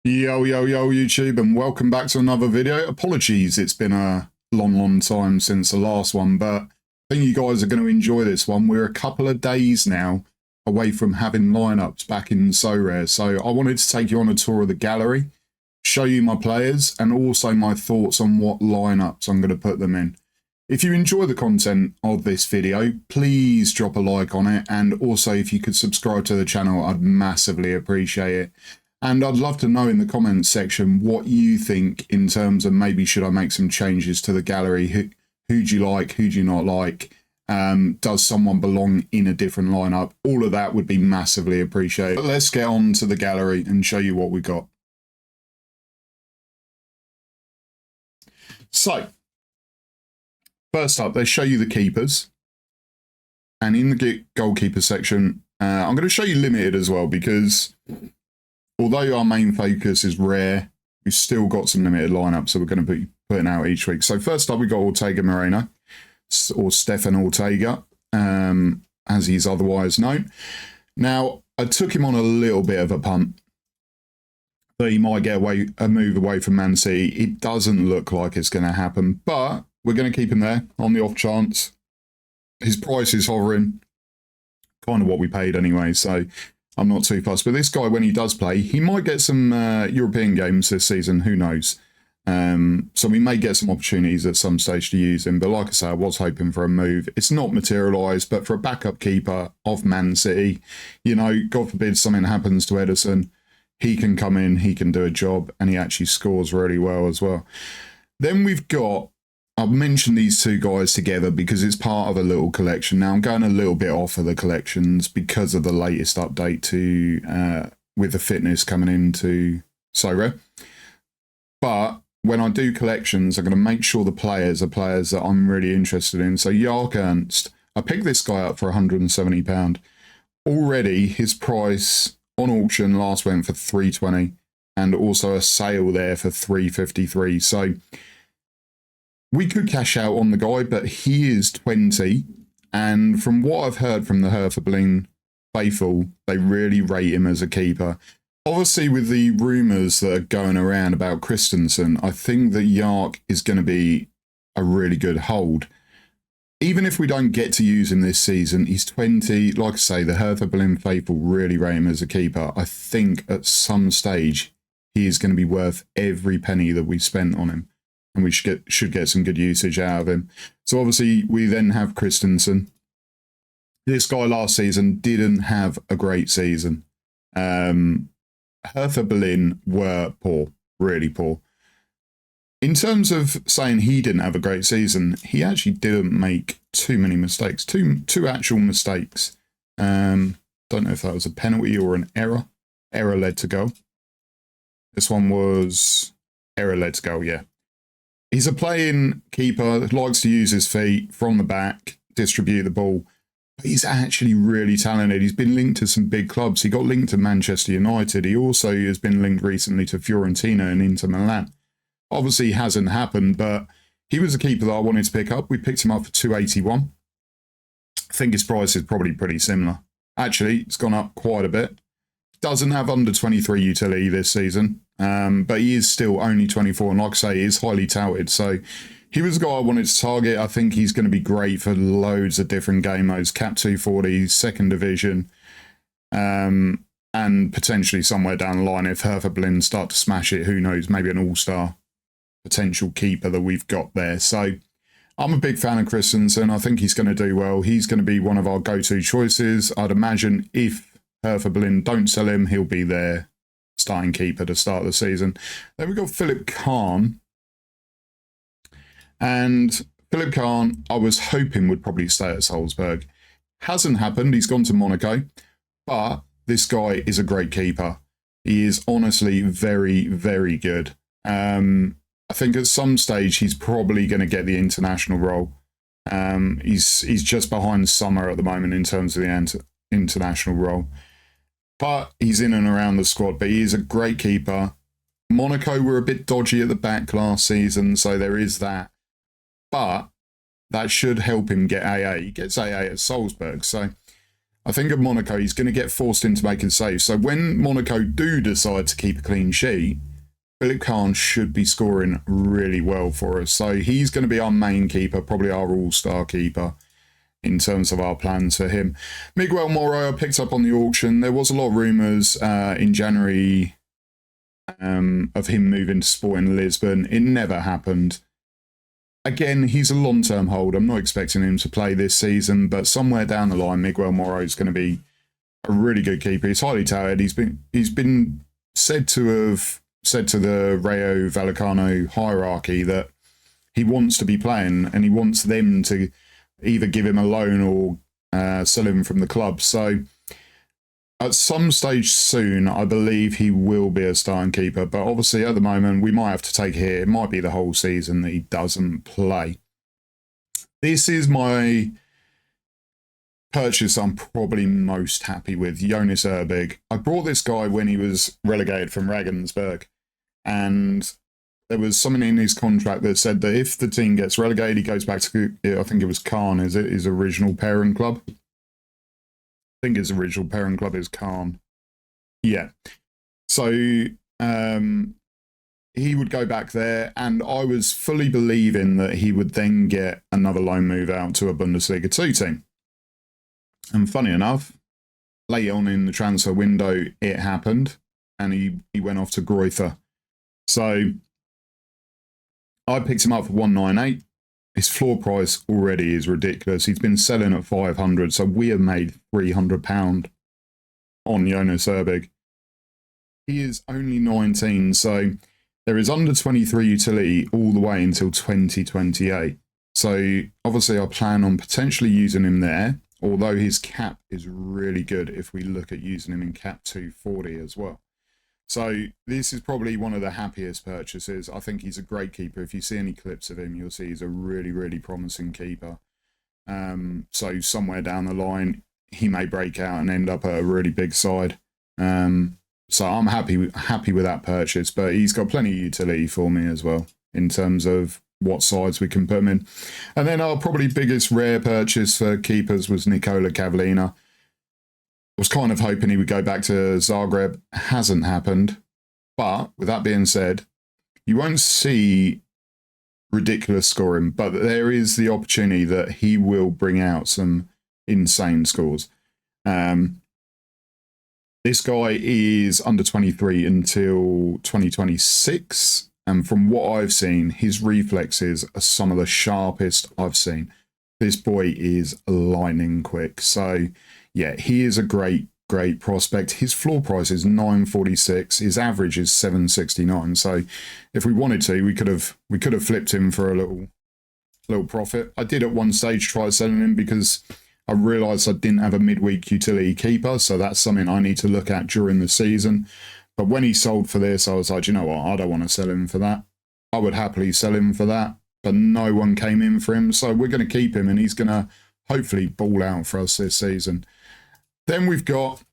Yo, yo, yo, YouTube, and welcome back to another video. Apologies, it's been a long time since the last one, but I think you guys are going to enjoy this one. We're a couple of days now away from having lineups back in Sorare, so I wanted to take you on a tour of the gallery, show you my players, and also my thoughts on what lineups I'm going to put them in. If you enjoy the content of this video, please drop a like on it, and also if you could subscribe to the channel, I'd massively appreciate it. And I'd love to know in the comments section what you think in terms of maybe should I make some changes to the gallery? Who do you like? Who do you not like? Does someone belong in a different lineup? All of that would be massively appreciated. But let's get on to the gallery and show you what we got. So, first up, they show you the keepers. And in the goalkeeper section, I'm going to show you limited as well because although our main focus is rare, we've still got some limited lineups that we're going to be putting out each week. So first up, we got Ortega Moreno, or Stefan Ortega, as he's otherwise known. Now, I took him on a little bit of a punt that he might get a move away from Man City. It doesn't look like it's going to happen, but we're going to keep him there on the off chance. His price is hovering, kind of what we paid anyway, so I'm not too fussed. But this guy, when he does play, he might get some European games this season. Who knows? So we may get some opportunities at some stage to use him. But like I say, I was hoping for a move. It's not materialised, but for a backup keeper of Man City, you know, God forbid something happens to Ederson, he can come in, he can do a job, and he actually scores really well as well. Then we've got, I've mentioned these two guys together because it's part of a little collection. Now, I'm going a little bit off of the collections because of the latest update to with the fitness coming into Sorare. But when I do collections, I'm going to make sure the players are players that I'm really interested in. So Jark Ernst, I picked this guy up for £170. Already, his price on auction last went for £320, and also a sale there for £353. So we could cash out on the guy, but he is 20. And from what I've heard from the Hertha Berlin faithful, they really rate him as a keeper. Obviously, with the rumours that are going around about Christensen, I think that Jark is going to be a really good hold. Even if we don't get to use him this season, he's 20. Like I say, the Hertha Berlin faithful really rate him as a keeper. I think at some stage, he is going to be worth every penny that we spent on him, and we should get some good usage out of him. So obviously, we then have Christensen. This guy last season didn't have a great season. Hertha Berlin were poor, really poor. In terms of saying he didn't have a great season, he actually didn't make too many mistakes. Two actual mistakes. Don't know if that was a penalty or an error. Error led to goal. This one was error led to goal, yeah. He's a playing keeper, likes to use his feet from the back, distribute the ball. But he's actually really talented. He's been linked to some big clubs. He got linked to Manchester United. He also has been linked recently to Fiorentina and Inter Milan. Obviously, hasn't happened, but he was a keeper that I wanted to pick up. We picked him up for £281. I think his price is probably pretty similar. Actually, it's gone up quite a bit. Doesn't have under 23 utility this season, but he is still only 24. And like I say, he is highly touted. So he was the guy I wanted to target. I think he's going to be great for loads of different game modes. Cap 240, second division, and potentially somewhere down the line if Hertha Berlin start to smash it, who knows, maybe an all-star potential keeper that we've got there. So I'm a big fan of Christensen. I think he's going to do well. He's going to be one of our go-to choices. I'd imagine if Hertha Berlin don't sell him, he'll be their starting keeper to start the season. Then we've got Philip Kahn. And Philip Kahn, I was hoping would probably stay at Salzburg. Hasn't happened. He's gone to Monaco. But this guy is a great keeper. He is honestly very, very good. I think at some stage he's probably going to get the international role. He's just behind Summer at the moment in terms of the international role. But he's in and around the squad. But he is a great keeper. Monaco were a bit dodgy at the back last season, so there is that. But that should help him get AA. He gets AA at Salzburg. So I think of Monaco, he's going to get forced into making saves. So when Monaco do decide to keep a clean sheet, Philip Kahn should be scoring really well for us. So he's going to be our main keeper, probably our all-star keeper in terms of our plans for him. Miguel Moro, I picked up on the auction. There was a lot of rumours in January of him moving to Sporting Lisbon. It never happened. Again, he's a long-term hold. I'm not expecting him to play this season, but somewhere down the line, Miguel Moro is going to be a really good keeper. He's highly touted. He's been said to have said to the Rayo Vallecano hierarchy that he wants to be playing and he wants them to either give him a loan or sell him from the club. So at some stage soon, I believe he will be a starting keeper. But obviously at the moment, we might have to take a hit. It might be the whole season that he doesn't play. This is my purchase I'm probably most happy with, Jonas Erbig. I brought this guy when he was relegated from Regensburg. And there was something in his contract that said that if the team gets relegated, he goes back to, I think it was Caen, is it? His original parent club. I think his original parent club is Caen. Yeah. So he would go back there, and I was fully believing that he would then get another loan move out to a Bundesliga 2 team. And funny enough, late on in the transfer window, it happened, and he went off to Greuther. So I picked him up for 198. His floor price already is ridiculous. He's been selling at 500, so we have made £300 on Jonas Erbig. He is only 19, so there is under 23 utility all the way until 2028. So obviously I plan on potentially using him there, although his cap is really good if we look at using him in cap 240 as well. So this is probably one of the happiest purchases. I think he's a great keeper. If you see any clips of him, you'll see he's a really, really promising keeper. So somewhere down the line, he may break out and end up at a really big side. So I'm happy with that purchase, but he's got plenty of utility for me as well in terms of what sides we can put him in. And then our probably biggest rare purchase for keepers was Nikola Cavallina. Was kind of hoping he would go back to Zagreb. Hasn't happened. But with that being said, you won't see ridiculous scoring, but there is the opportunity that he will bring out some insane scores. This guy is under 23 until 2026. And from what I've seen, his reflexes are some of the sharpest I've seen. This boy is lightning quick. So yeah, he is a great prospect. His floor price is 946. His average is 769. So if we wanted to, we could have flipped him for a little profit. I did at one stage try selling him because I realised I didn't have a midweek utility keeper. So that's something I need to look at during the season. But when he sold for this, I was like, you know what? I don't want to sell him for that. I would happily sell him for that. But no one came in for him. So we're going to keep him, and he's going to hopefully ball out for us this season. Then we've got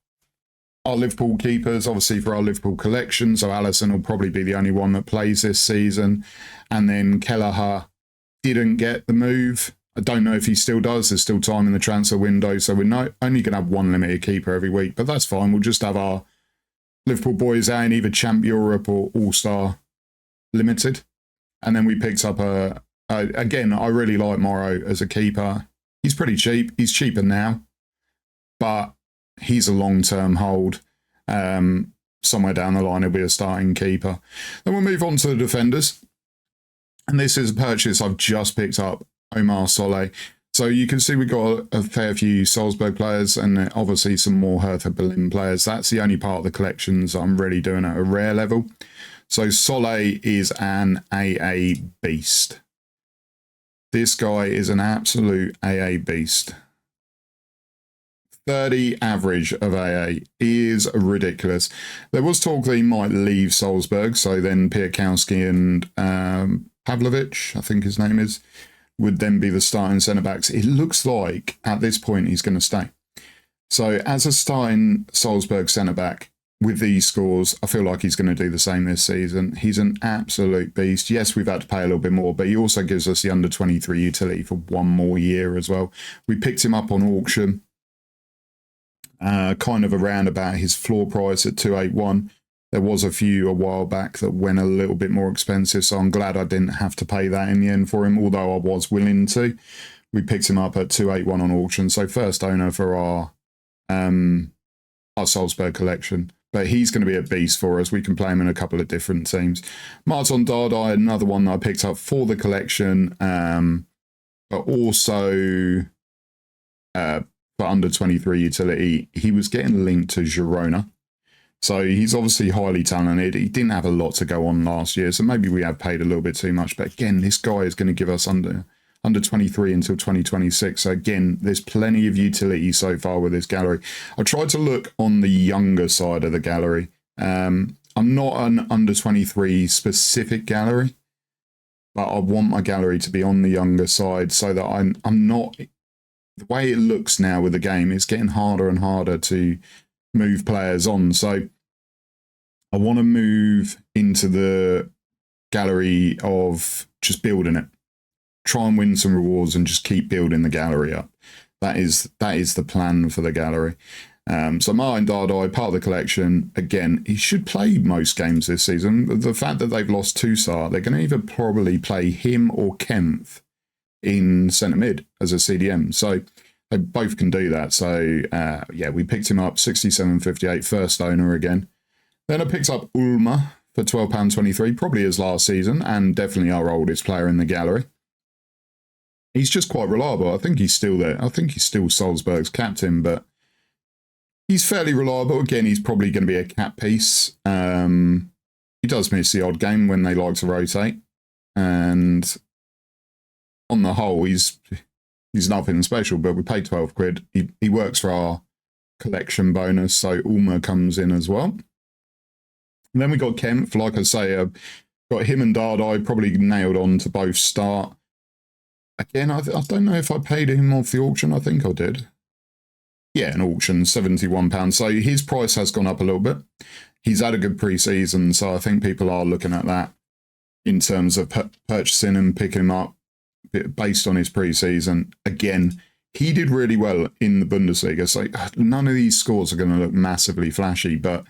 our Liverpool keepers, obviously for our Liverpool collection. So Alisson will probably be the only one that plays this season. And then Kelleher didn't get the move. I don't know if he still does. There's still time in the transfer window. So we're only going to have one limited keeper every week. But that's fine. We'll just have our Liverpool boys out in either Champ Europe or All-Star Limited. And then we picked up again, I really like Morrow as a keeper. He's pretty cheap. He's cheaper now. But he's a long-term hold. Somewhere down the line, he'll be a starting keeper. Then we'll move on to the defenders. And this is a purchase I've just picked up, Omar Solé. So you can see we've got a fair few Salzburg players and obviously some more Hertha Berlin players. That's the only part of the collections I'm really doing at a rare level. So Solé is an AA beast. This guy is an absolute AA beast. 30 average of AA is ridiculous. There was talk that he might leave Salzburg, so then Piatkowski and Pavlovic, I think his name is, would then be the starting centre-backs. It looks like at this point he's going to stay. So as a starting Salzburg centre-back with these scores, I feel like he's going to do the same this season. He's an absolute beast. Yes, we've had to pay a little bit more, but he also gives us the under-23 utility for one more year as well. We picked him up on auction. kind of around about his floor price at 281. There was a few a while back that went a little bit more expensive, so I'm glad I didn't have to pay that in the end for him, although I was willing to. We picked him up at 281 on auction, so first owner for our Salzburg collection. But he's going to be a beast for us. We can play him in a couple of different teams. Martin Dardai, another one that I picked up for the collection, but also for under 23 utility. He was getting linked to Girona. So he's obviously highly talented. He didn't have a lot to go on last year, so maybe we have paid a little bit too much. But again, this guy is going to give us under 23 until 2026. So again, there's plenty of utility so far with this gallery. I tried to look on the younger side of the gallery. I'm not an under 23 specific gallery, but I want my gallery to be on the younger side so that I'm not... The way it looks now with the game, it's getting harder and harder to move players on. So I want to move into the gallery of just building it. Try and win some rewards and just keep building the gallery up. That is the plan for the gallery. So Martin Dardai, part of the collection. Again, he should play most games this season. The fact that they've lost Toussaint, they're going to either probably play him or Kempf in centre mid as a CDM. So they both can do that. So yeah, we picked him up 67.58, first owner again. Then I picked up Ulmer for £12.23, probably his last season, and definitely our oldest player in the gallery. He's just quite reliable. I think he's still there. I think he's still Salzburg's captain, but he's fairly reliable. Again, he's probably going to be a cap piece. He does miss the odd game when they like to rotate. And on the whole, he's nothing special, but we paid 12 quid. He works for our collection bonus, so Ulmer comes in as well. And then we got Kempf. Like I say, got him and Dardai probably nailed on to both start. Again, I don't know if I paid him off the auction. I think I did. Yeah, an auction, £71. So his price has gone up a little bit. He's had a good pre-season, so I think people are looking at that in terms of purchasing and picking him up based on his pre-season. Again, he did really well in the Bundesliga. So none of these scores are going to look massively flashy, but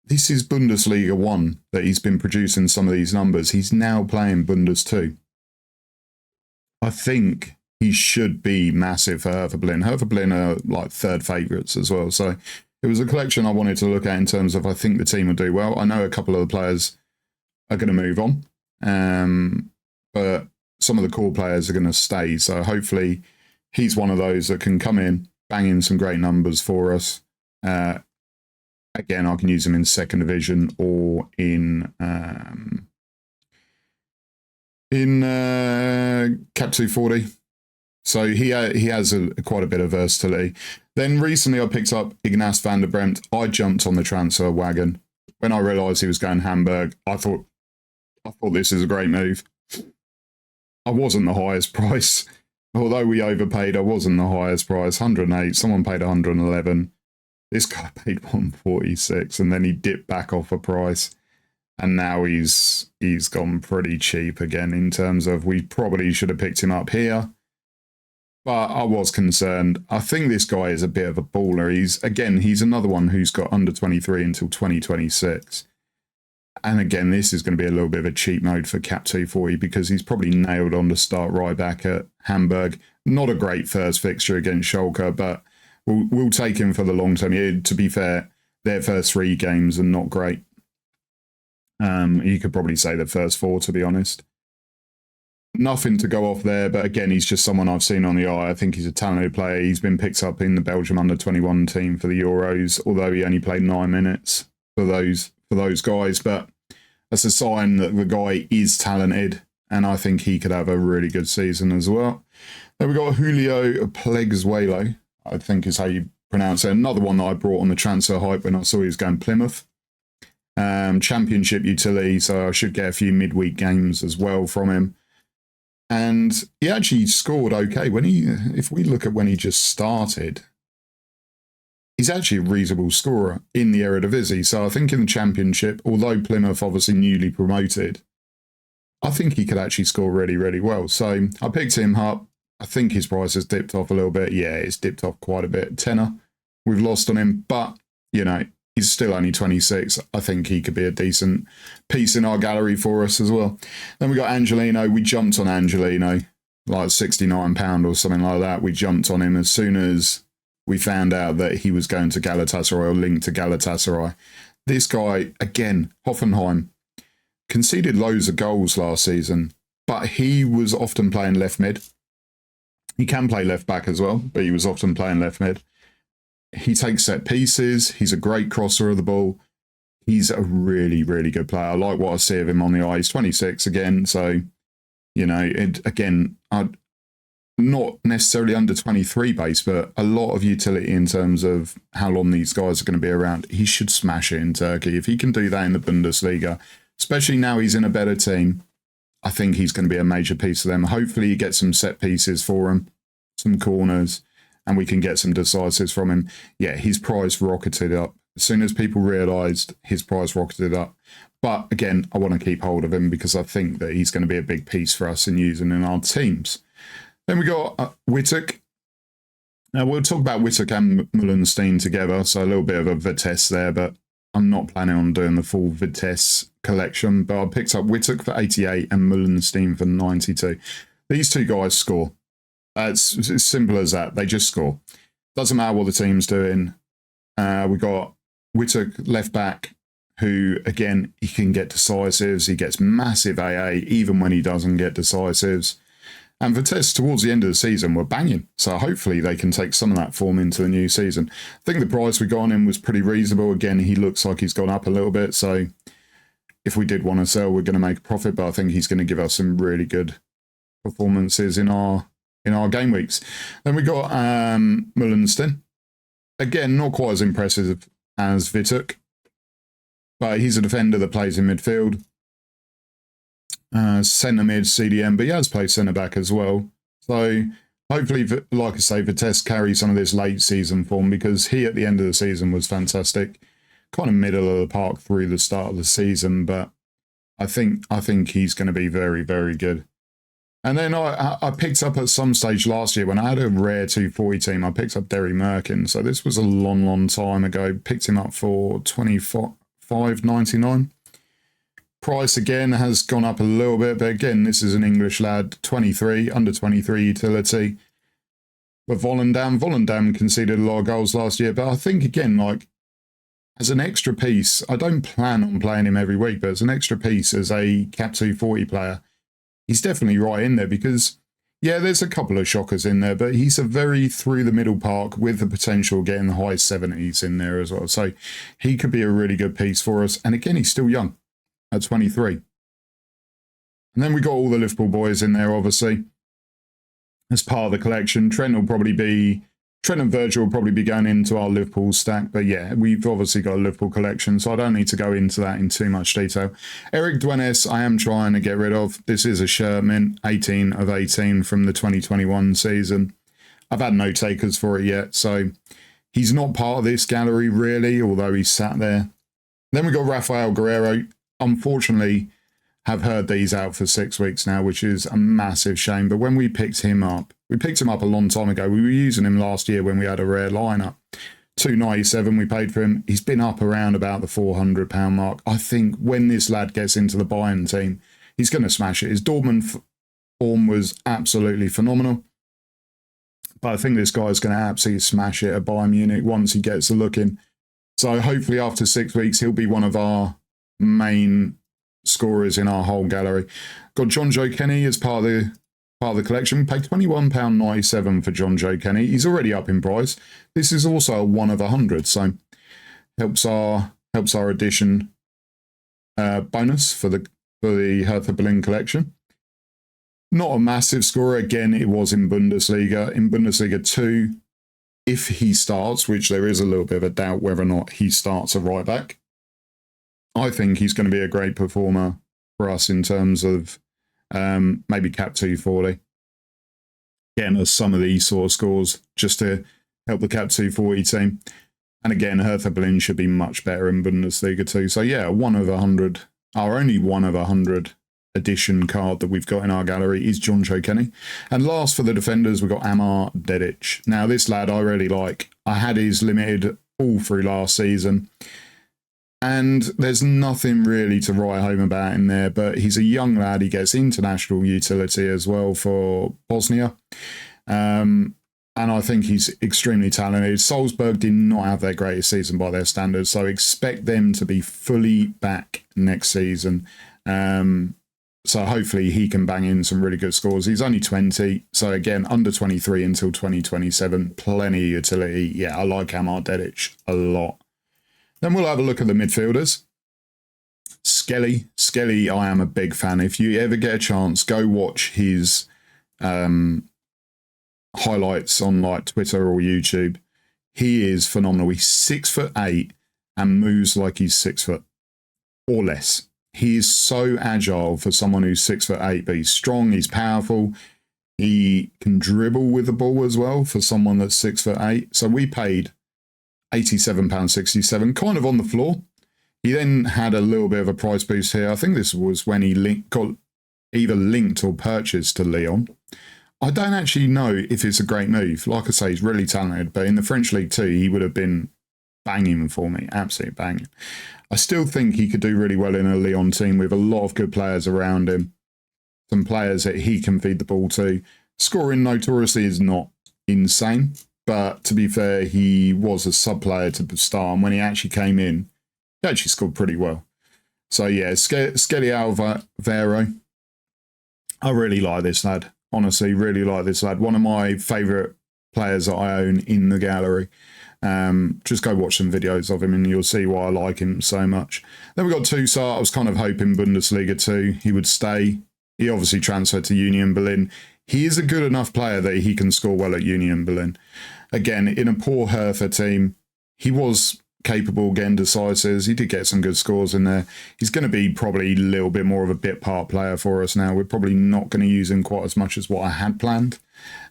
this is Bundesliga 1 that he's been producing some of these numbers. He's now playing Bundes 2. I think he should be massive for Hertha Berlin. Hertha Berlin are like third favourites as well. So it was a collection I wanted to look at in terms of I think the team will do well. I know a couple of the players are going to move on, but some of the core players are going to stay. So hopefully he's one of those that can come in, bang in some great numbers for us. Again, I can use him in second division or in Cap 240. So he has quite a bit of versatility. Then recently I picked up Ignace van der Bremt. I jumped on the transfer wagon. When I realised he was going Hamburg, I thought this is a great move. I wasn't the highest price. Although we overpaid, I wasn't the highest price. 108, someone paid 111. This guy paid 146 and then he dipped back off a price. And now he's gone pretty cheap again in terms of we probably should have picked him up here. But I was concerned. I think this guy is a bit of a baller. He's another one who's got under 23 until 2026. And again, this is going to be a little bit of a cheap mode for Cap 240 because he's probably nailed on to start right back at Hamburg. Not a great first fixture against Schalke, but we'll take him for the long term. To be fair, their first 3 games are not great. You could probably say the first 4, to be honest. Nothing to go off there, but again, he's just someone I've seen on the eye. I think he's a talented player. He's been picked up in the Belgium under-21 team for the Euros, although he only played 9 minutes for those guys. But that's a sign that the guy is talented, and I think he could have a really good season as well. Then we got Julio Pleguezuelo, I think is how you pronounce it. Another one that I brought on the transfer hype when I saw he was going Plymouth. Championship utility, so I should get a few midweek games as well from him. And he actually scored okay. If we look at when he just started, he's actually a reasonable scorer in the Eredivisie. So I think in the Championship, although Plymouth obviously newly promoted, I think he could actually score really, really well. So I picked him up. I think his price has dipped off a little bit. Yeah, it's dipped off quite a bit. Tenner we've lost on him, but, you know, he's still only 26. I think he could be a decent piece in our gallery for us as well. Then we got Angelino. We jumped on Angelino, like £69 or something like that. We jumped on him as soon as we found out that he was going to Galatasaray or linked to Galatasaray. This guy, again, Hoffenheim, conceded loads of goals last season, but he was often playing left mid. He can play left back as well, but he was often playing left mid. He takes set pieces. He's a great crosser of the ball. He's a really, really good player. I like what I see of him on the eye. He's 26 again, so, you know, not necessarily under 23 base, but a lot of utility in terms of how long these guys are going to be around. He should smash it in Turkey. If he can do that in the Bundesliga, especially now he's in a better team, I think he's going to be a major piece of them. Hopefully he gets some set pieces for him, some corners, and we can get some decisives from him. Yeah, his price rocketed up. As soon as people realised, his price rocketed up. But again, I want to keep hold of him because I think that he's going to be a big piece for us in using in our teams. Then we got Wittek. Now, we'll talk about Wittek and Mullenstein together, so a little bit of a Vitesse there, but I'm not planning on doing the full Vitesse collection. But I picked up Wittek for 88 and Mullenstein for 92. These two guys score. It's as simple as that. They just score. Doesn't matter what the team's doing. We got Wittek left back, who, again, he can get decisives. He gets massive AA, even when he doesn't get decisives. And Vitesse, towards the end of the season, were banging. So hopefully they can take some of that form into the new season. I think the price we got on him was pretty reasonable. Again, he looks like he's gone up a little bit. So if we did want to sell, we're going to make a profit. But I think he's going to give us some really good performances in our game weeks. Then we got Mullenstein. Again, not quite as impressive as Wittek, but he's a defender that plays in midfield. Centre mid, CDM, but he has played centre back as well. So hopefully, like I say, Vitesse carry some of this late season form, because he at the end of the season was fantastic. Kind of middle of the park through the start of the season, but I think he's going to be very, very good. And then I picked up at some stage last year when I had a rare 240 team, I picked up Derry Merkin. So this was a long, long time ago. Picked him up for $25.99. Price again has gone up a little bit, but again, this is an English lad, 23, under 23 utility. But Volendam conceded a lot of goals last year, but I think again, like, as an extra piece, I don't plan on playing him every week, but as an extra piece, as a Cap 240 player, he's definitely right in there because, yeah, there's a couple of shockers in there, but he's a very through the middle park with the potential of getting the high 70s in there as well. So he could be a really good piece for us. And again, he's still young at 23. And then we got all the Liverpool boys in there, obviously, as part of the collection. Trent and Virgil will probably be going into our Liverpool stack. But yeah, we've obviously got a Liverpool collection, so I don't need to go into that in too much detail. Eric Duenes, I am trying to get rid of. This is a shirt mint, 18 of 18 from the 2021 season. I've had no takers for it yet, so he's not part of this gallery really, although he's sat there. Then we got Rafael Guerreiro. Unfortunately, have heard these out for 6 weeks now, which is a massive shame. But when we picked him up a long time ago. We were using him last year when we had a rare lineup. $2.97 we paid for him. He's been up around about the £400 mark. I think when this lad gets into the Bayern team, he's going to smash it. His Dortmund form was absolutely phenomenal. But I think this guy's going to absolutely smash it at Bayern Munich once he gets a look in. So hopefully after 6 weeks, he'll be one of our main scorers in our whole gallery. Got John Joe Kenny as part of the collection. We paid £21.97 for John Joe Kenny. He's already up in price. This is also a 1 of 100, so helps our addition bonus for the Hertha Berlin collection. Not a massive scorer. Again, it was in Bundesliga. In Bundesliga 2, if he starts, which there is a little bit of a doubt whether or not he starts a right back, I think he's going to be a great performer for us in terms of maybe Cap 240. Again, as some of these sort of scores just to help the Cap 240 team. And again, Hertha Berlin should be much better in Bundesliga too. So yeah, 1 of 100, our only 1 of 100 edition card that we've got in our gallery is John Kenny. And last for the defenders, we've got Amar Dedic. Now, this lad I really like. I had his limited all through last season. And there's nothing really to write home about in there, but he's a young lad. He gets international utility as well for Bosnia. And I think he's extremely talented. Salzburg did not have their greatest season by their standards, so expect them to be fully back next season. So hopefully he can bang in some really good scores. He's only 20, so again, under 23 until 2027. Plenty of utility. Yeah, I like Amar Dedic a lot. Then we'll have a look at the midfielders. Skelly, I am a big fan. If you ever get a chance, go watch his highlights on like Twitter or YouTube. He is phenomenal. He's 6'8" and moves like he's 6 foot or less. He is so agile for someone who's 6'8", but he's strong, he's powerful. He can dribble with the ball as well for someone that's 6'8". So we paid £87.67, kind of on the floor. He then had a little bit of a price boost here. I think this was when he got either linked or purchased to Lyon. I don't actually know if it's a great move. Like I say, he's really talented, but in the French League 2, he would have been banging for me, absolutely banging. I still think he could do really well in a Lyon team with a lot of good players around him. Some players that he can feed the ball to. Scoring notoriously is not insane. But to be fair, he was a sub-player to start, and when he actually came in, he actually scored pretty well. So yeah, Skelly Alvaro. I really like this lad. Honestly, really like this lad. One of my favourite players that I own in the gallery. Just go watch some videos of him and you'll see why I like him so much. Then we got Toussaint. I was kind of hoping Bundesliga 2 he would stay. He obviously transferred to Union Berlin. He is a good enough player that he can score well at Union Berlin. Again, in a poor Hertha team, he was capable, getting decisives. He did get some good scores in there. He's going to be probably a little bit more of a bit part player for us now. We're probably not going to use him quite as much as what I had planned.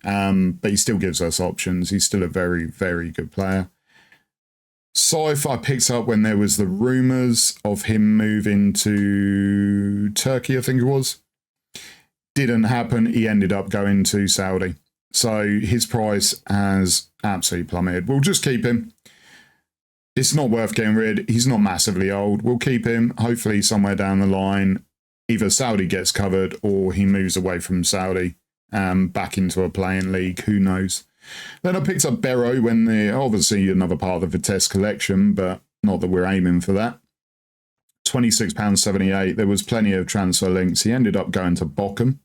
But he still gives us options. He's still a very, very good player. Saif I picked up when there was the rumours of him moving to Turkey, I think it was. Didn't happen. He ended up going to Saudi. So his price has absolutely plummeted. We'll just keep him. It's not worth getting rid. He's not massively old. We'll keep him. Hopefully somewhere down the line, either Saudi gets covered or he moves away from Saudi back into a playing league. Who knows? Then I picked up Barrow when they're obviously another part of the Vitesse collection, but not that we're aiming for that. £26.78. There was plenty of transfer links. He ended up going to Bochum.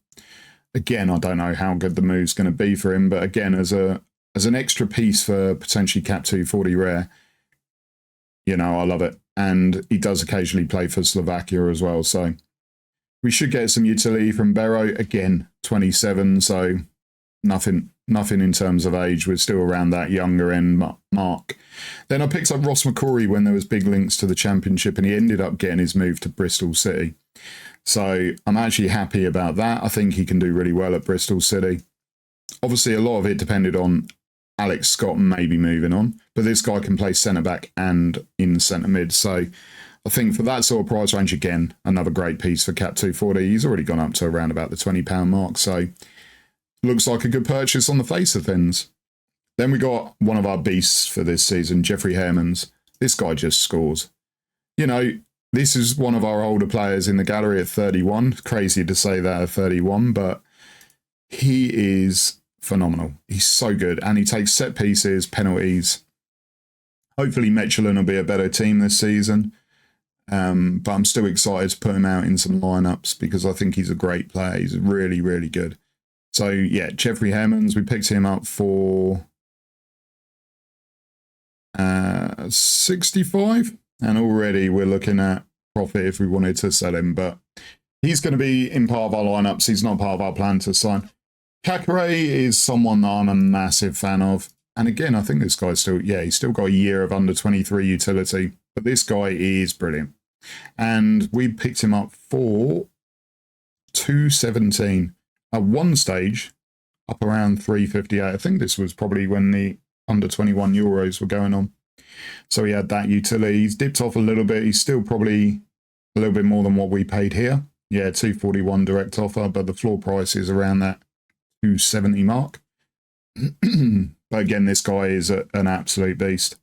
Again, I don't know how good the move's going to be for him, but again, as an extra piece for potentially Cap 240 rare, you know, I love it. And he does occasionally play for Slovakia as well, so we should get some utility from Barrow. Again, 27, so nothing in terms of age. We're still around that younger end mark. Then I picked up Ross McCrory when there was big links to the Championship, and he ended up getting his move to Bristol City. So I'm actually happy about that. I think he can do really well at Bristol City. Obviously, a lot of it depended on Alex Scott maybe moving on, but this guy can play centre-back and in centre-mid. So I think for that sort of price range, again, another great piece for Cap 240. He's already gone up to around about the £20 mark, so looks like a good purchase on the face of things. Then we got one of our beasts for this season, Jeffrey Hermans. This guy just scores. You know, this is one of our older players in the gallery at 31. Crazy to say that at 31, but he is phenomenal. He's so good, and he takes set pieces, penalties. Hopefully Mechelen will be a better team this season, but I'm still excited to put him out in some lineups because I think he's a great player. He's really, really good. So yeah, Jeffrey Hermans, we picked him up for 65, and already we're looking at profit if we wanted to sell him, but he's going to be in part of our lineups. He's not part of our plan to sign. Kakare is someone that I'm a massive fan of. And again, I think this guy's still, yeah, he's still got a year of under 23 utility, but this guy is brilliant. And we picked him up for 217. At one stage, up around 358. I think this was probably when the under 21 Euros were going on. So he had that utility. He's dipped off a little bit. He's still probably a little bit more than what we paid here. Yeah, 241 direct offer, but the floor price is around that 270 mark. But again, this guy is an absolute beast.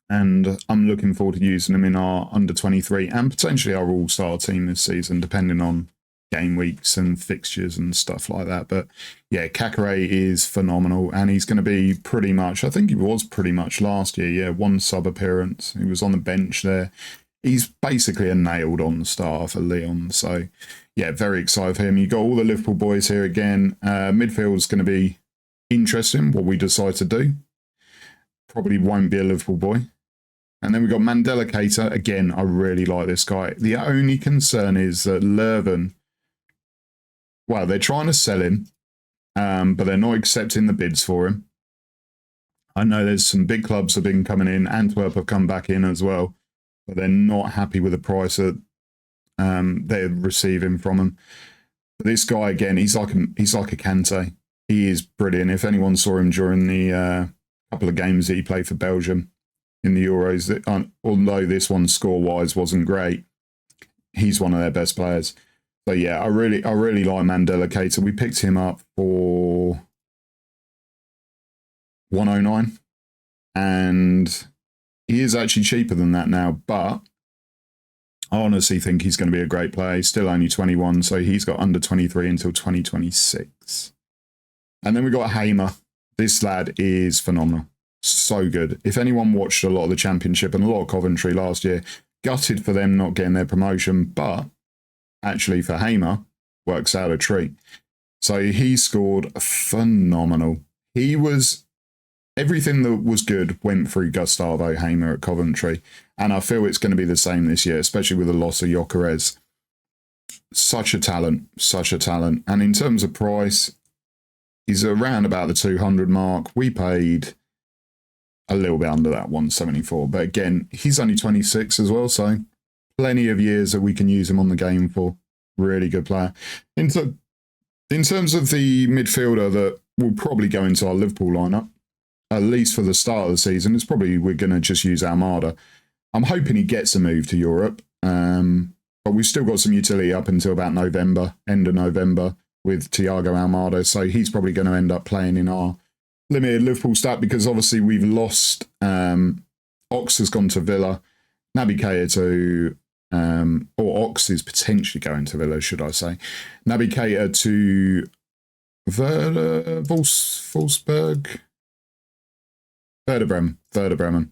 And I'm looking forward to using him in our under 23 and potentially our all-star team this season, depending on game weeks and fixtures and stuff like that. But yeah, Kakare is phenomenal, and he's going to be pretty much, I think he was pretty much last year. Yeah, one sub appearance. He was on the bench there. He's basically a nailed on star for Lyon. So yeah, very excited for him. You got all the Liverpool boys here again. Midfield is going to be interesting, what we decide to do. Probably won't be a Liverpool boy. And then we've got Mandela Keita. Again, I really like this guy. The only concern is that Leuven, well, they're trying to sell him, but they're not accepting the bids for him. I know there's some big clubs have been coming in. Antwerp have come back in as well, but they're not happy with the price that they're receiving from him. But this guy, again, he's like a Kante. He is brilliant. If anyone saw him during the couple of games that he played for Belgium in the Euros, that although this one score-wise wasn't great, he's one of their best players. So yeah, I really like Mandela Keita. We picked him up for 109, and he is actually cheaper than that now, but I honestly think he's going to be a great player. He's still only 21, so he's got under 23 until 2026. And then we got Hamer. This lad is phenomenal. So good. If anyone watched a lot of the Championship and a lot of Coventry last year, gutted for them not getting their promotion, but actually for Hamer, works out a treat. So he scored phenomenal. He was, everything that was good went through Gustavo Hamer at Coventry. And I feel it's going to be the same this year, especially with the loss of Gyökeres. Such a talent, such a talent. And in terms of price, he's around about the 200 mark. We paid a little bit under that, 174. But again, he's only 26 as well, so plenty of years that we can use him on the game for. Really good player. In terms of the midfielder that will probably go into our Liverpool lineup, at least for the start of the season, it's probably we're going to just use Almada. I'm hoping he gets a move to Europe, but we've still got some utility up until about November, end of November, with Thiago Almada, so he's probably going to end up playing in our limited Liverpool stat, because obviously we've lost, Ox has gone to Villa, Naby Keita to, or Ox is potentially going to Villa, should I say. Naby Keita to Wolfsburg, Werder Bremen.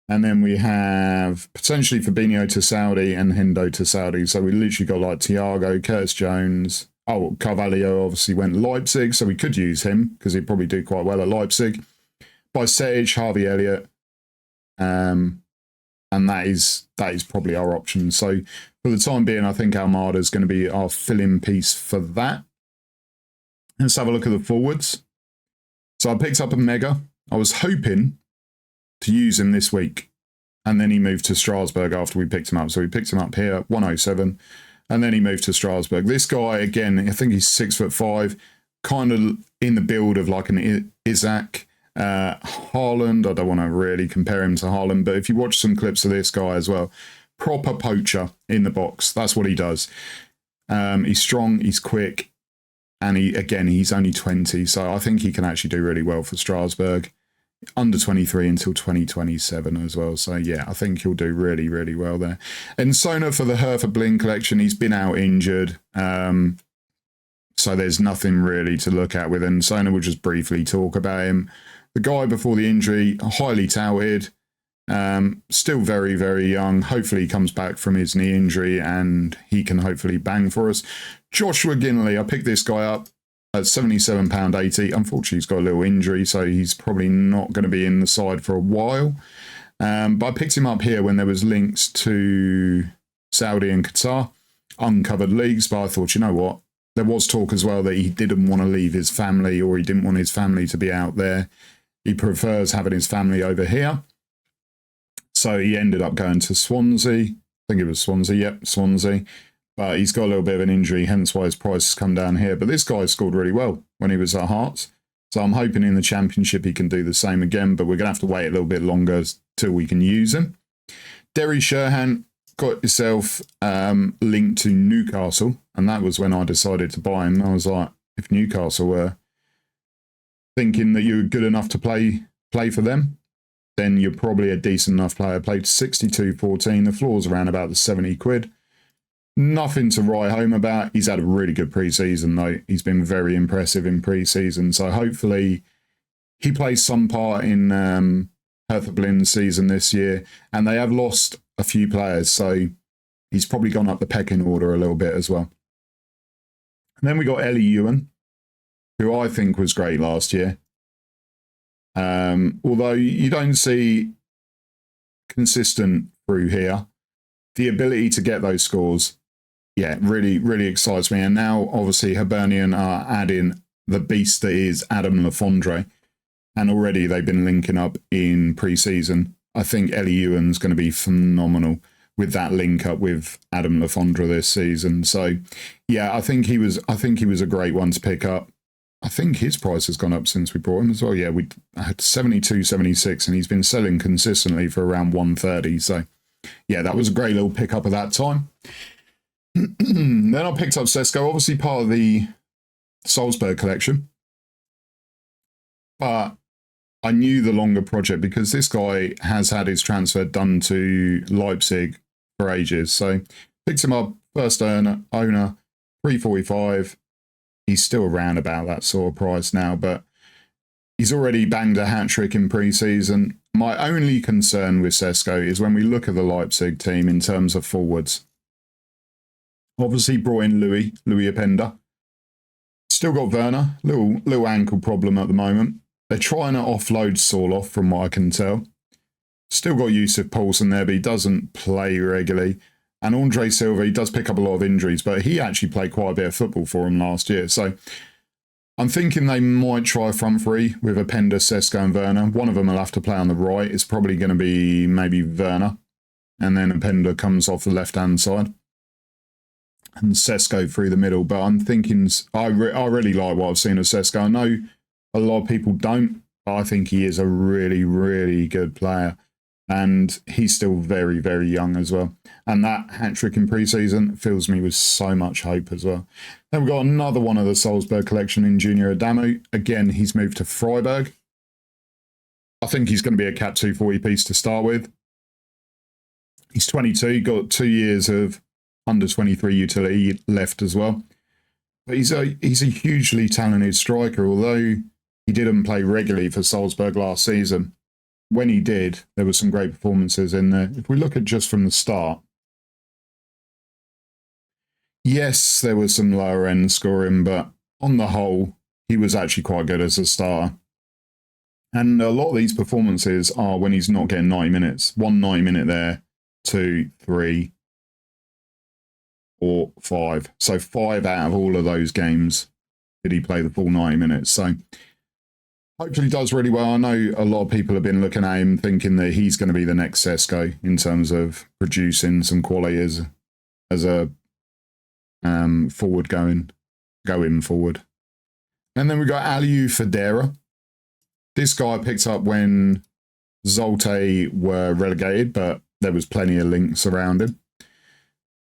And then we have potentially Fabinho to Saudi and Hendo to Saudi. So we literally got like Thiago, Curtis Jones. Oh, Carvalho obviously went Leipzig, so we could use him because he'd probably do quite well at Leipzig. Bajcetic, Harvey Elliott. And that is probably our option. So for the time being, I think Almada is going to be our fill-in piece for that. Let's have a look at the forwards. So I picked up a Mega. I was hoping to use him this week, and then he moved to Strasbourg after we picked him up. So we picked him up here, 107, and then he moved to Strasbourg. This guy, again, I think he's 6'5", kind of in the build of like an Isaac. Haaland, I don't want to really compare him to Haaland, but if you watch some clips of this guy as well, proper poacher in the box. That's what he does. He's strong, he's quick, and he's only 20, so I think he can actually do really well for Strasbourg. Under 23 until 2027 as well. So yeah, I think he'll do really, really well there. And Sona for the Hertha Blin collection, he's been out injured. So there's nothing really to look at with him. Sona will just briefly talk about him. The guy before the injury, highly touted, still very, very young. Hopefully he comes back from his knee injury and he can hopefully bang for us. Joshua Ginley, I picked this guy up at £77.80. Unfortunately, he's got a little injury, so he's probably not going to be in the side for a while. But I picked him up here when there was links to Saudi and Qatar, uncovered leagues, but I thought, you know what? There was talk as well that he didn't want to leave his family, or he didn't want his family to be out there. He prefers having his family over here. So he ended up going to Swansea. I think it was Swansea. Yep, Swansea. But he's got a little bit of an injury, hence why his price has come down here. But this guy scored really well when he was at Hearts. So I'm hoping in the Championship he can do the same again, but we're going to have to wait a little bit longer till we can use him. Derry Sherhan, got yourself linked to Newcastle, and that was when I decided to buy him. I was like, if Newcastle were thinking that you're good enough to play for them, then you're probably a decent enough player. Played 62-14. The floor's around about the 70 quid. Nothing to write home about. He's had a really good pre-season, though. He's been very impressive in pre-season. So hopefully he plays some part in Hertha Berlin's season this year. And they have lost a few players, so he's probably gone up the pecking order a little bit as well. And then we got Ellie Ewan, who I think was great last year. Although you don't see consistent through here, the ability to get those scores, yeah, really, really excites me. And now, obviously, Hibernian are adding the beast that is Adam Lafondre. And already they've been linking up in pre-season. I think Ellie Ewan's going to be phenomenal with that link up with Adam Lafondre this season. So, yeah, I think he was a great one to pick up. I think his price has gone up since we brought him as well. Yeah, we had 72, 76, and he's been selling consistently for around 130. So, yeah, that was a great little pickup at that time. Then I picked up Sesko, obviously part of the Salzburg collection. But I knew the longer project because this guy has had his transfer done to Leipzig for ages. So, picked him up, first owner, 345. He's still around about that sort of price now, but he's already banged a hat-trick in pre-season. My only concern with Sesko is when we look at the Leipzig team in terms of forwards. Obviously brought in Louis Openda. Still got Werner, little ankle problem at the moment. They're trying to offload Sorloth from what I can tell. Still got Yusuf Poulsen there, but he doesn't play regularly. And Andre Silva, he does pick up a lot of injuries, but he actually played quite a bit of football for him last year. So I'm thinking they might try front three with Openda, Sesko and Werner. One of them will have to play on the right. It's probably going to be maybe Werner. And then Openda comes off the left-hand side. And Sesko through the middle. But I'm thinking, I really like what I've seen of Sesko. I know a lot of people don't, but I think he is a really, really good player. And he's still very, very young as well. And that hat-trick in pre-season fills me with so much hope as well. Then we've got another one of the Salzburg collection in Junior Adamu. Again, he's moved to Freiburg. I think he's going to be a Cat 240 piece to start with. He's 22, got 2 years of under-23 utility left as well. But he's a hugely talented striker, although he didn't play regularly for Salzburg last season. When he did, there were some great performances in there. If we look at just from the start, yes, there was some lower end scoring, but on the whole, he was actually quite good as a starter. And a lot of these performances are when he's not getting 90 minutes. 1 90 minute there, 2, 3, 4, 5. So 5 out of all of those games did he play the full 90 minutes. So hopefully does really well. I know a lot of people have been looking at him thinking that he's going to be the next Sesko in terms of producing some quality as a forward going forward. And then we got Aliou Federa. This guy I picked up when Zulte were relegated, but there was plenty of links around him.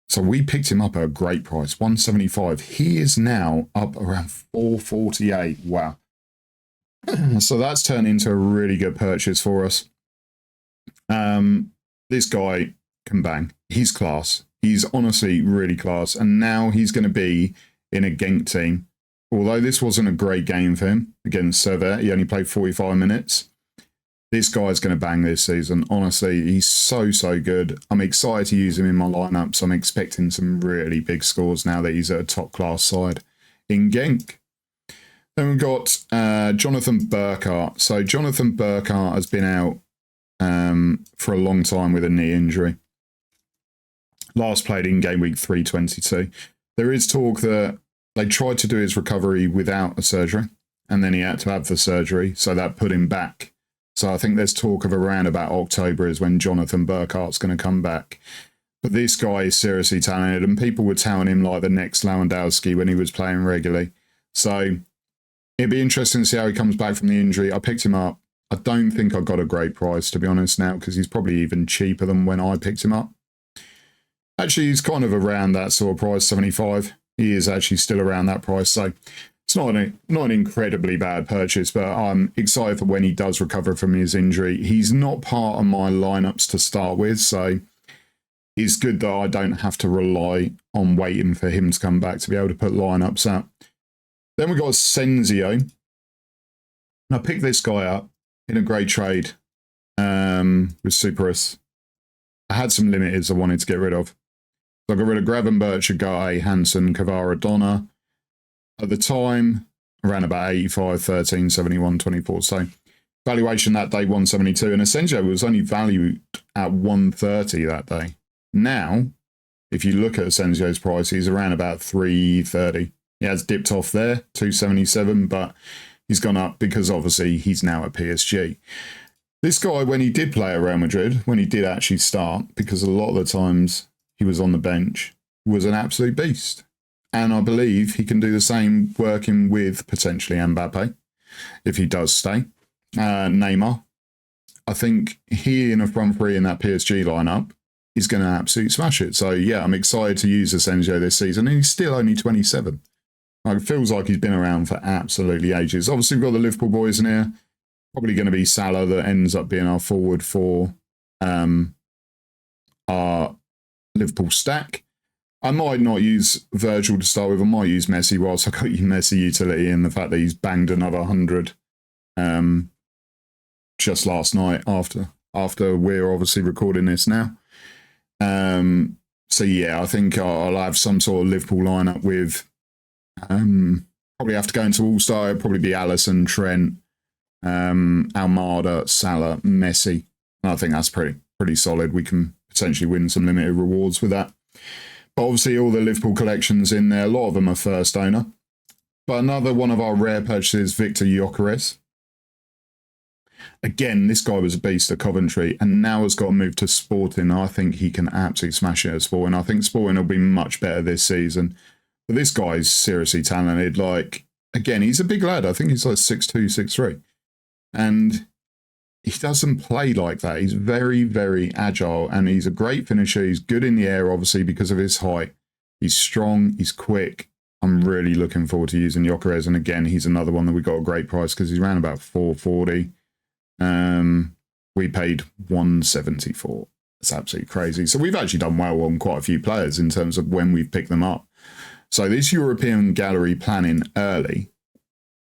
So we picked him up at a great price, 175. He is now up around 448. Wow. So that's turned into a really good purchase for us. This guy can bang. He's class. He's honestly really class. And now he's going to be in a Genk team. Although this wasn't a great game for him against Servette, he only played 45 minutes. This guy's going to bang this season. Honestly, he's so good. I'm excited to use him in my lineups. I'm expecting some really big scores now that he's at a top-class side in Genk. Then we've got Jonathan Burkhart. So Jonathan Burkhart has been out for a long time with a knee injury. Last played in game week 322. There is talk that they tried to do his recovery without a surgery, and then he had to have the surgery, so that put him back. So I think there's talk of around about October is when Jonathan Burkhart's going to come back. But this guy is seriously talented, and people were touting him like the next Lewandowski when he was playing regularly. So it'd be interesting to see how he comes back from the injury. I picked him up. I don't think I got a great price, to be honest, now, because he's probably even cheaper than when I picked him up. Actually, he's kind of around that sort of price, 75. He is actually still around that price, so it's not an incredibly bad purchase, but I'm excited for when he does recover from his injury. He's not part of my lineups to start with, so it's good that I don't have to rely on waiting for him to come back to be able to put lineups out. Then we've got Senzio. And I picked this guy up in a great trade with Superus. I had some limiteds I wanted to get rid of. So I got rid of Gravenberch, Agate, Hansen, Kavara, Donna. At the time, around about 85, 13, 71, 24. So valuation that day, 172. And Asensio was only valued at 130 that day. Now, if you look at Asensio's price, he's around about 330. He has dipped off there, 277, but he's gone up because obviously he's now at PSG. This guy, when he did play at Real Madrid, when he did actually start, because a lot of the times he was on the bench, was an absolute beast. And I believe he can do the same working with potentially Mbappe, if he does stay. Neymar. I think he in a front three in that PSG lineup is going to absolutely smash it. So yeah, I'm excited to use Asensio this season. And he's still only 27. Like, it feels like he's been around for absolutely ages. Obviously, we've got the Liverpool boys in here. Probably going to be Salah that ends up being our forward for our Liverpool stack. I might not use Virgil to start with. I might use Messi whilst I got you Messi utility, and the fact that he's banged another 100 just last night after we're obviously recording this now. So yeah, I think I'll have some sort of Liverpool lineup with probably have to go into All-Star. It'll probably be Alisson, Trent, Almada, Salah, Messi. And I think that's pretty solid. We can potentially win some limited rewards with that. But obviously all the Liverpool collections in there, a lot of them are first owner. But another one of our rare purchases, Victor Gyökeres. Again, this guy was a beast at Coventry and now has got to move to Sporting. I think he can absolutely smash it at Sporting. I think Sporting will be much better this season. But this guy's seriously talented. Like, again, he's a big lad. I think he's like 6'2", 6'3". And he doesn't play like that. He's very, very agile and he's a great finisher. He's good in the air, obviously, because of his height. He's strong. He's quick. I'm really looking forward to using Gyökeres. And again, he's another one that we got a great price because he's around about 440. We paid 174. It's absolutely crazy. So we've actually done well on quite a few players in terms of when we've picked them up. So this European gallery planning early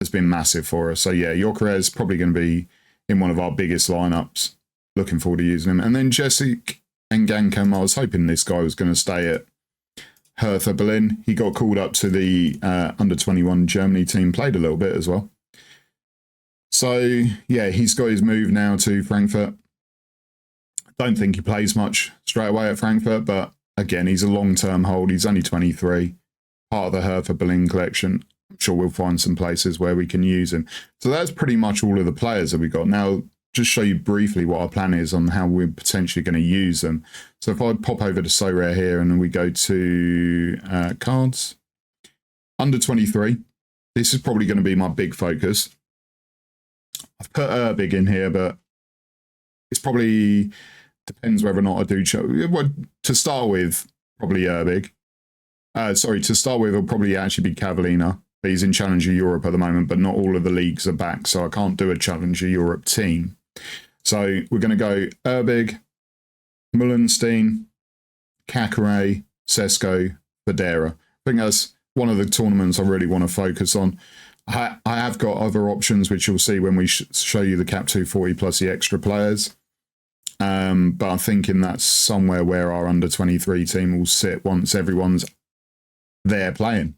has been massive for us. So yeah, Gyökeres probably going to be in one of our biggest lineups. Looking forward to using him. And then Jessic and Gankem, I was hoping this guy was going to stay at Hertha Berlin. He got called up to the under-21 Germany team, played a little bit as well. So yeah, he's got his move now to Frankfurt. Don't think he plays much straight away at Frankfurt, but again, he's a long-term hold. He's only 23, part of the Hertha Berlin collection. I'm sure we'll find some places where we can use him. So that's pretty much all of the players that we got. Now, just show you briefly what our plan is on how we're potentially going to use them. So if I pop over to Sorare here and we go to cards, under 23, this is probably going to be my big focus. I've put Erbig in here, but it's probably depends whether or not I do. To start with, probably Erbig. To start with, it'll probably actually be Cavallina. But he's in Challenger Europe at the moment, but not all of the leagues are back, so I can't do a Challenger Europe team. So we're going to go Erbig, Mullenstein, Kakare, Sesko, Federa. I think that's one of the tournaments I really want to focus on. I have got other options, which you'll see when we show you the Cap 240 plus the extra players. But I'm thinking that's somewhere where our under-23 team will sit once everyone's there playing.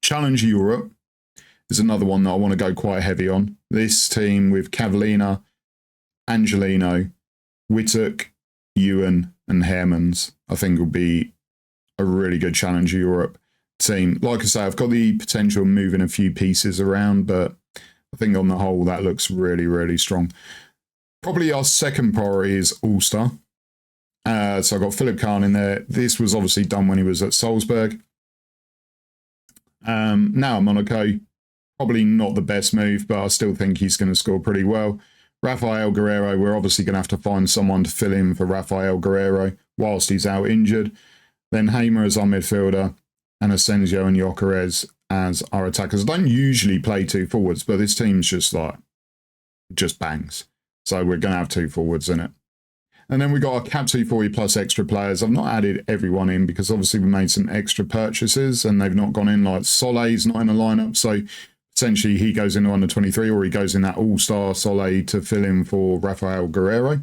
Challenge Europe is another one that I want to go quite heavy on. This team with Cavallina, Angelino, Wittek, Ewan and Hermans, I think will be a really good Challenge Europe team. Like I say, I've got the potential of moving a few pieces around, but I think on the whole, that looks really, really strong. Probably our second priority is All-Star. So I've got Philip Kahn in there. This was obviously done when he was at Salzburg. Now at Monaco, probably not the best move, but I still think he's going to score pretty well. Rafael Guerreiro, we're obviously going to have to find someone to fill in for Rafael Guerreiro. whilst he's out injured. Then Hamer as our midfielder, and Asensio and Gyökeres as our attackers. I don't usually play 2 forwards, but this team's just bangs. So we're going to have 2 forwards in it. And then we got our Cap 240 plus extra players. I've not added everyone in because obviously we made some extra purchases and they've not gone in. Like Soleil's not in the lineup, so essentially he goes into under 23 or he goes in that all-star Soleil to fill in for Rafael Guerreiro.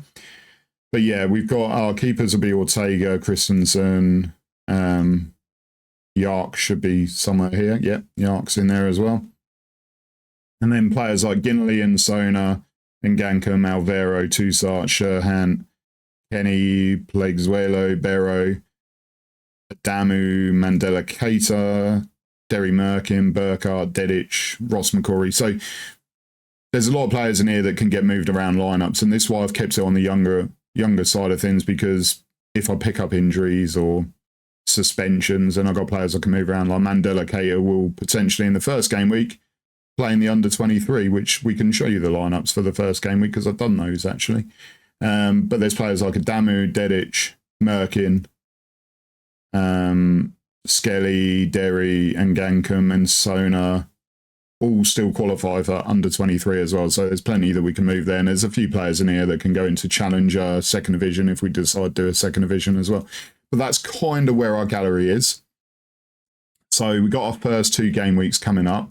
But yeah, we've got our keepers will be Ortega, Christensen, Yark should be somewhere here. Yep, Yark's in there as well. And then players like Ginley and Sona, Nganka, Malvero, Toussaint, Sherhan, Kenny, Pleguezuelo, Barrow, Adamu, Mandela Keita, Derry Merkin, Burkhardt, Dedic, Ross McCrory. So there's a lot of players in here that can get moved around lineups, and this is why I've kept it on the younger side of things, because if I pick up injuries or suspensions and I've got players I can move around, like Mandela Keita will potentially in the first game week play in the under 23, which we can show you the lineups for the first game week because I've done those actually. But there's players like Adamu, Dedic, Merkin, Skelly, Derry, Ngankum and Sona all still qualify for under 23 as well. So there's plenty that we can move there. And there's a few players in here that can go into Challenger, second division if we decide to do a second division as well. But that's kind of where our gallery is. So we got our first 2 game weeks coming up.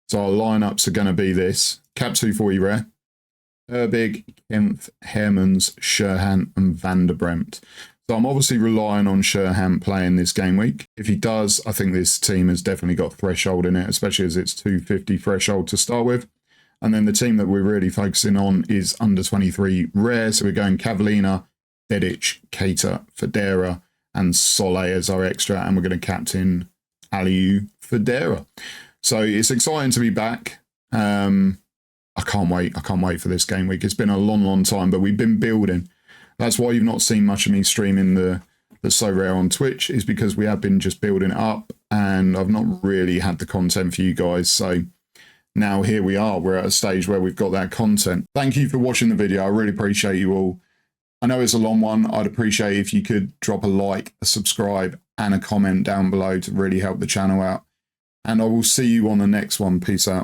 So our lineups are going to be this. Cap 240 rare. Herbig, Kempf, Hermans, Sherhan and Van der Bremt. So I'm obviously relying on Sherhan playing this game week. If he does, I think this team has definitely got threshold in it, especially as it's 250 threshold to start with. And then the team that we're really focusing on is under 23 rare. So we're going Cavallina, Dedic, Keita, Federa and Soleil as our extra. And we're going to captain Aliou Federa. So it's exciting to be back. I can't wait. I can't wait for this game week. It's been a long time, but we've been building. That's why you've not seen much of me streaming the Sorare on Twitch, is because we have been just building it up and I've not really had the content for you guys. So now here we are. We're at a stage where we've got that content. Thank you for watching the video. I really appreciate you all. I know it's a long one. I'd appreciate if you could drop a like, a subscribe and a comment down below to really help the channel out. And I will see you on the next one. Peace out.